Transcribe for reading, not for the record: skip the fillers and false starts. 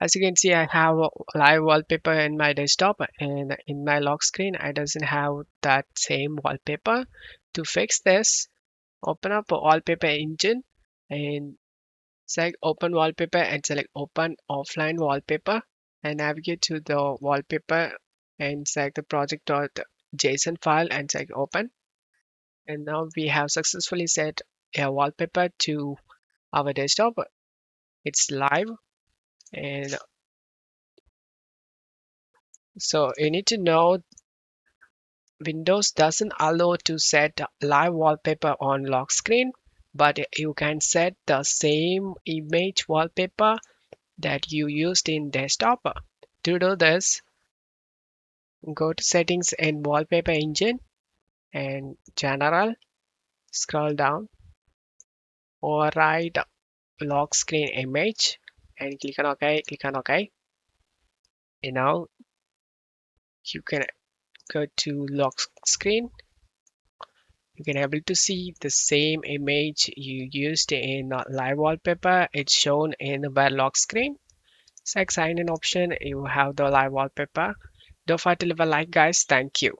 As you can see, I have a live wallpaper in my desktop, and in my lock screen, I doesn't have that same wallpaper. To fix this, open up a wallpaper engine and select open wallpaper and select open offline wallpaper and navigate to the wallpaper and select the project.json file and select open. And now we have successfully set a wallpaper to our desktop. It's live. And so you need to know Windows doesn't allow to set live wallpaper on lock screen, but you can set the same image wallpaper that you used in desktop. To do this, go to settings in wallpaper engine and general, scroll down, override lock screen image and click on OK. And now you can go to lock screen. You can able to see the same image you used in live wallpaper. It's shown in the lock screen. Select sign in option. You have the live wallpaper. Don't forget to leave a like, guys. Thank you.